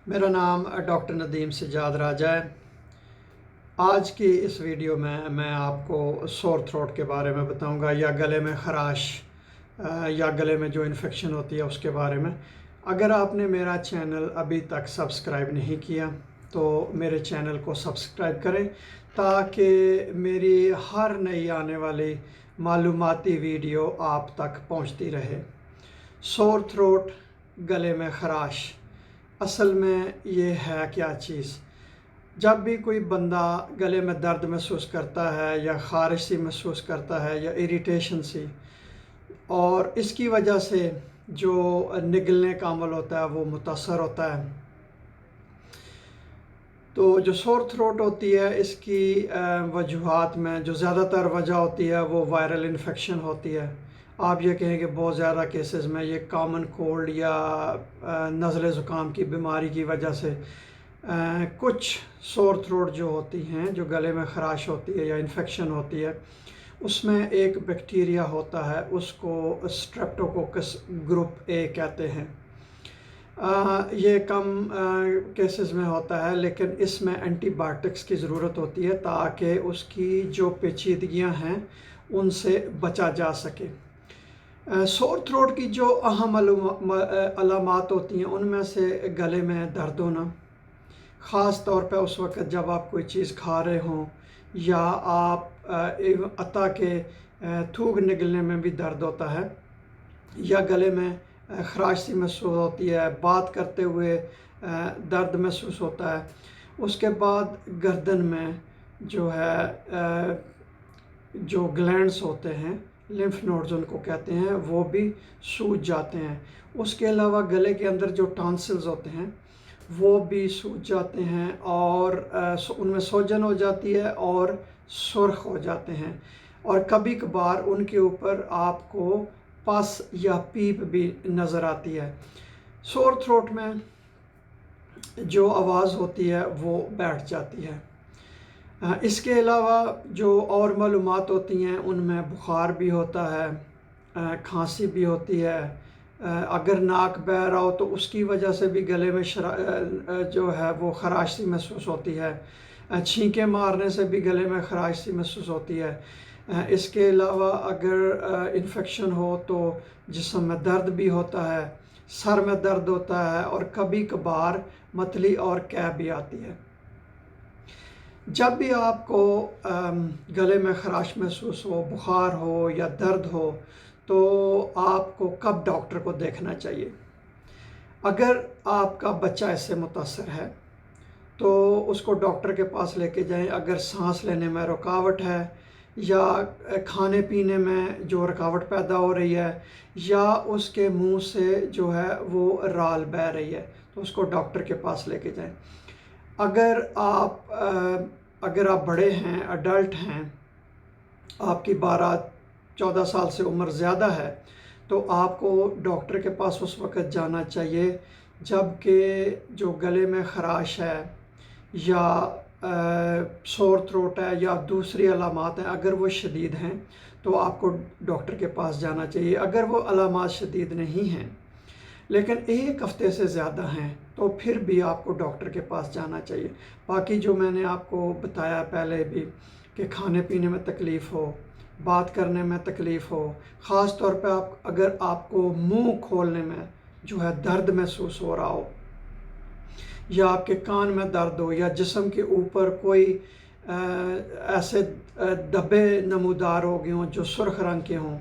मेरा नाम डॉक्टर नदीम सज्जाद राजा है। आज की इस वीडियो में मैं आपको सोर थ्रोट के बारे में बताऊंगा, या गले में खराश या गले में जो इन्फेक्शन होती है उसके बारे में। अगर आपने मेरा चैनल अभी तक सब्सक्राइब नहीं किया तो मेरे चैनल को सब्सक्राइब करें, ताकि मेरी हर नई आने वाली मालूमाती वीडियो आप तक पहुंचती रहे। सोर थ्रोट, गले में खराश, असल में ये है क्या चीज़? जब भी कोई बंदा गले में दर्द महसूस करता है या ख़ारिश सी महसूस करता है या इरिटेशन सी, और इसकी वजह से जो निगलने का अमल होता है वो मुतासर होता है, तो जो सोर थ्रोट होती है इसकी वजूहात में जो ज़्यादातर वजह होती है वो वायरल इन्फेक्शन होती है। आप ये कहें कि बहुत ज़्यादा केसेस में ये कॉमन कोल्ड या नज़ले ज़ुकाम की बीमारी की वजह से कुछ सोर थ्रोट जो होती हैं, जो गले में ख़राश होती है या इन्फेक्शन होती है, उसमें एक बैक्टीरिया होता है, उसको स्ट्रेप्टोकोकस ग्रुप ए कहते हैं। ये कम केसेस में होता है, लेकिन इसमें एंटीबायोटिक्स की ज़रूरत होती है ताकि उसकी जो पेचीदगियां हैं उनसे बचा जा सके। सोर थ्रोट की जो अहम अलामात होती हैं उनमें से गले में दर्द होना, ख़ास तौर पर उस वक्त जब आप कोई चीज़ खा रहे हों या आप अता के थूक निकलने में भी दर्द होता है, या गले में खराश सी महसूस होती है, बात करते हुए दर्द महसूस होता है। उसके बाद गर्दन में जो है जो ग्लैंड्स होते हैं, लिम्फ नोड्स उनको कहते हैं, वो भी सूज जाते हैं। उसके अलावा गले के अंदर जो टॉन्सिल्स होते हैं वो भी सूज जाते हैं और उनमें सोजन हो जाती है और सुर्ख हो जाते हैं, और कभी कभार उनके ऊपर आपको पस या पीप भी नज़र आती है। सोर थ्रोट में जो आवाज़ होती है वो बैठ जाती है। इसके अलावा जो और मालूमात होती हैं उनमें बुखार भी होता है, खांसी भी होती है, अगर नाक बह रहा हो तो उसकी वजह से भी गले में जो है वो खराश सी महसूस होती है, छींके मारने से भी गले में खराश सी महसूस होती है। इसके अलावा अगर इन्फेक्शन हो तो जिस्म में दर्द भी होता है, सर में दर्द होता है, और कभी कभार मतली और कै भी आती है। जब भी आपको गले में खराश महसूस हो, बुखार हो या दर्द हो, तो आपको कब डॉक्टर को देखना चाहिए? अगर आपका बच्चा इससे मुतासर है तो उसको डॉक्टर के पास लेके जाएं। अगर सांस लेने में रुकावट है या खाने पीने में जो रुकावट पैदा हो रही है या उसके मुंह से जो है वो राल बह रही है, तो उसको डॉक्टर के पास लेके जाएं। अगर आप बड़े हैं, अडल्ट हैं, आपकी 12-14 साल से उम्र ज़्यादा है, तो आपको डॉक्टर के पास उस वक़्त जाना चाहिए जबकि जो गले में खराश है या सोर थ्रोट है या दूसरी अलामात हैं, अगर वो शदीद हैं तो आपको डॉक्टर के पास जाना चाहिए। अगर वो अलामात शदीद नहीं हैं लेकिन एक हफ़्ते से ज़्यादा हैं तो फिर भी आपको डॉक्टर के पास जाना चाहिए। बाकी जो मैंने आपको बताया पहले भी कि खाने पीने में तकलीफ़ हो, बात करने में तकलीफ़ हो, ख़ास तौर पे अगर आपको मुंह खोलने में जो है दर्द महसूस हो रहा हो, या आपके कान में दर्द हो, या जिस्म के ऊपर कोई ऐसे धब्बे नमूदार हो गए हों जो सुर्ख रंग के हों,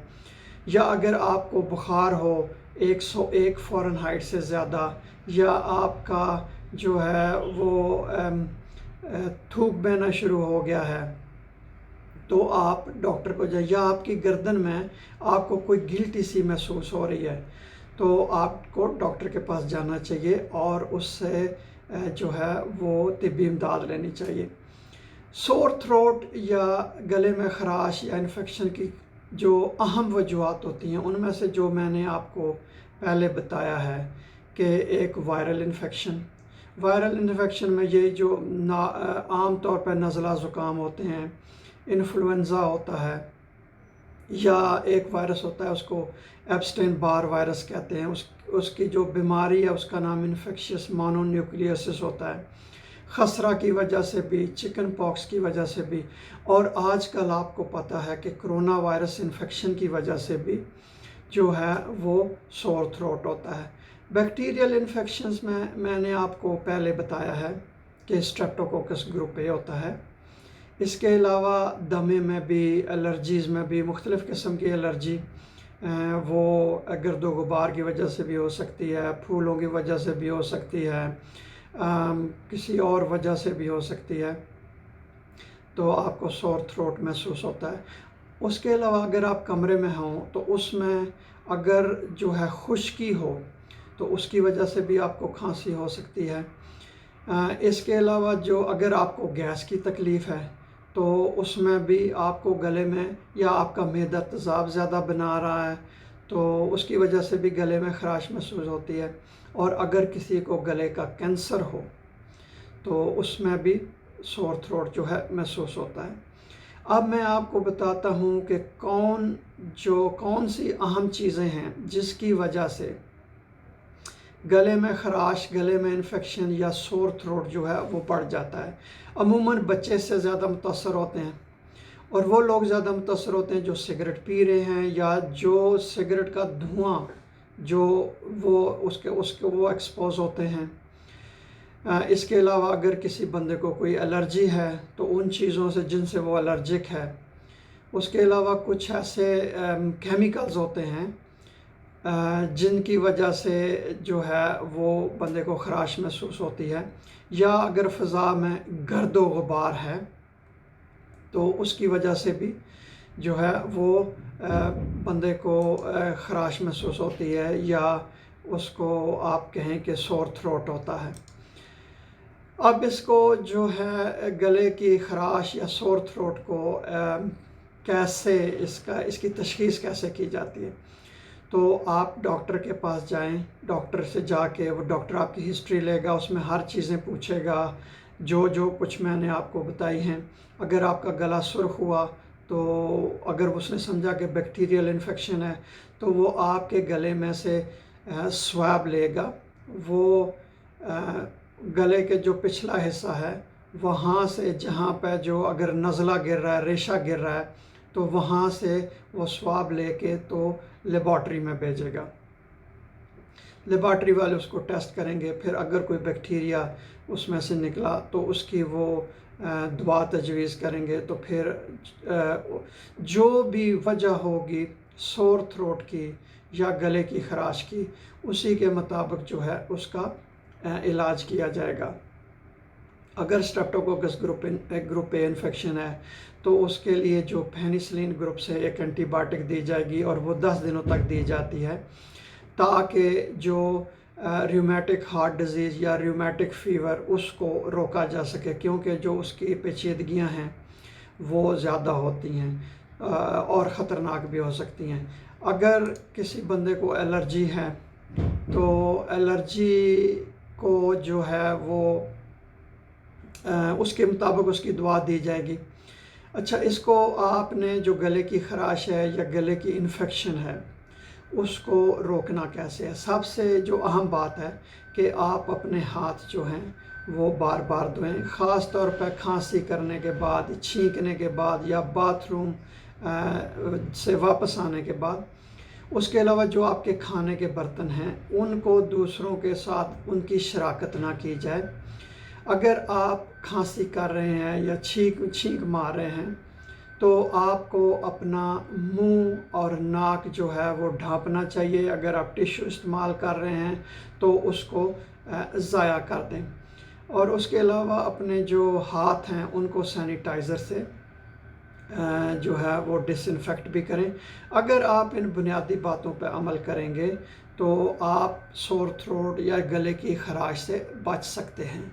या अगर आपको बुखार हो 101 फ़ारेनहाइट से ज़्यादा, या आपका जो है वो थूक बहना शुरू हो गया है, तो आप डॉक्टर को जाइए। या आपकी गर्दन में आपको कोई गिल्टी सी महसूस हो रही है तो आपको डॉक्टर के पास जाना चाहिए और उससे जो है वो तिब्बी इमदाद लेनी चाहिए। सोर थ्रोट या गले में खराश या इन्फेक्शन की जो अहम वजूहात होती हैं उनमें से जो मैंने आपको पहले बताया है कि एक वायरल इन्फेक्शन में ये जो आम तौर पर नज़ला ज़ुकाम होते हैं, इन्फ्लुएंज़ा होता है, या एक वायरस होता है उसको एप्स्टेन बार वायरस कहते हैं। उसकी जो बीमारी है उसका नाम इन्फेक्शियस मोनोन्यूक्लियोसिस होता है। खसरा की वजह से भी, चिकन पॉक्स की वजह से भी, और आजकल आपको पता है कि कोरोना वायरस इन्फेक्शन की वजह से भी जो है वो सोर थ्रोट होता है। बैक्टीरियल इन्फेक्शंस में मैंने आपको पहले बताया है कि स्ट्रेप्टोकोकस ग्रुप ए होता है। इसके अलावा दमे में भी, एलर्जीज़ में भी, मुख्तलिफ़ किस्म की एलर्जी वो गर्दो गुबार की वजह से भी हो सकती है, फूलों की वजह से भी हो सकती है, किसी और वजह से भी हो सकती है, तो आपको सोर थ्रोट महसूस होता है। उसके अलावा अगर आप कमरे में हों तो उसमें अगर जो है खुश्की हो तो उसकी वजह से भी आपको खांसी हो सकती है। इसके अलावा जो अगर आपको गैस की तकलीफ़ है तो उसमें भी आपको गले में, या आपका मैदा तेज़ाब ज़्यादा बना रहा है तो उसकी वजह से भी गले में ख़राश महसूस होती है। और अगर किसी को गले का कैंसर हो तो उसमें भी सोर थ्रोट जो है महसूस होता है। अब मैं आपको बताता हूँ कि कौन सी अहम चीज़ें हैं जिसकी वजह से गले में ख़राश, गले में इन्फेक्शन या सोर थ्रोट जो है वो बढ़ जाता है। अमूमन बच्चे से ज़्यादा मुतासर होते हैं, और वो लोग ज़्यादा मुतासर होते हैं जो सिगरेट पी रहे हैं या जो सिगरेट का धुआं जो वो उसके वो एक्सपोज होते हैं। इसके अलावा अगर किसी बंदे को कोई एलर्जी है तो उन चीज़ों से जिनसे वो एलर्जिक है। उसके अलावा कुछ ऐसे केमिकल्स होते हैं जिनकी वजह से जो है वो बंदे को ख़राश महसूस होती है, या अगर फ़ज़ा में गर्दो गुबार है तो उसकी वजह से भी जो है वो बंदे को ख़राश महसूस होती है, या उसको आप कहें कि सोर थ्रोट होता है। अब इसको जो है गले की ख़राश या सोर थ्रोट को कैसे इसकी तशख़ीस कैसे की जाती है, तो आप डॉक्टर के पास जाएं। डॉक्टर से जाके वो डॉक्टर आपकी हिस्ट्री लेगा, उसमें हर चीज़ें पूछेगा जो कुछ मैंने आपको बताई हैं। अगर आपका गला सुर्ख हुआ तो अगर उसने समझा कि बैक्टीरियल इन्फेक्शन है तो वो आपके गले में से स्वैब लेगा। वो गले के जो पिछला हिस्सा है वहाँ से, जहाँ पे जो अगर नज़ला गिर रहा है, रेशा गिर रहा है, तो वहाँ से वो स्वाब लेके तो लेबॉर्ट्री में भेजेगा। लेबॉर्ट्री वाले उसको टेस्ट करेंगे, फिर अगर कोई बैक्टीरिया उसमें से निकला तो उसकी वो दवा तजवीज़ करेंगे। तो फिर जो भी वजह होगी सोर थ्रोट की या गले की ख़राश की, उसी के मुताबिक जो है उसका इलाज किया जाएगा। अगर स्ट्रेप्टोकोकस ग्रुप ए इन्फेक्शन है तो उसके लिए जो पेनिसिलिन ग्रुप से एक एंटीबायोटिक दी जाएगी, और वो 10 दिनों तक दी जाती है ताकि जो रूमेटिक हार्ट डिज़ीज़ या रूमेटिक फ़ीवर उसको रोका जा सके, क्योंकि जो उसकी पेचीदगियाँ हैं वो ज़्यादा होती हैं और ख़तरनाक भी हो सकती हैं। अगर किसी बंदे को एलर्जी है तो एलर्जी को जो है वो उसके मुताबिक उसकी दवा दी जाएगी। अच्छा, इसको आपने जो गले की ख़राश है या गले की इन्फेक्शन है उसको रोकना कैसे है। सबसे जो अहम बात है कि आप अपने हाथ जो हैं वो बार बार धोएं, ख़ास तौर पर खांसी करने के बाद, छींकने के बाद, या बाथरूम से वापस आने के बाद। उसके अलावा जो आपके खाने के बर्तन हैं उनको दूसरों के साथ उनकी शराकत ना की जाए। अगर आप खांसी कर रहे हैं या छींक मार रहे हैं तो आपको अपना मुंह और नाक जो है वो ढांपना चाहिए। अगर आप टिश्यू इस्तेमाल कर रहे हैं तो उसको ज़ाया कर दें, और उसके अलावा अपने जो हाथ हैं उनको सैनिटाइज़र से जो है वो डिसइंफेक्ट भी करें। अगर आप इन बुनियादी बातों पर अमल करेंगे तो आप सोर थ्रोट या गले की ख़राश से बच सकते हैं।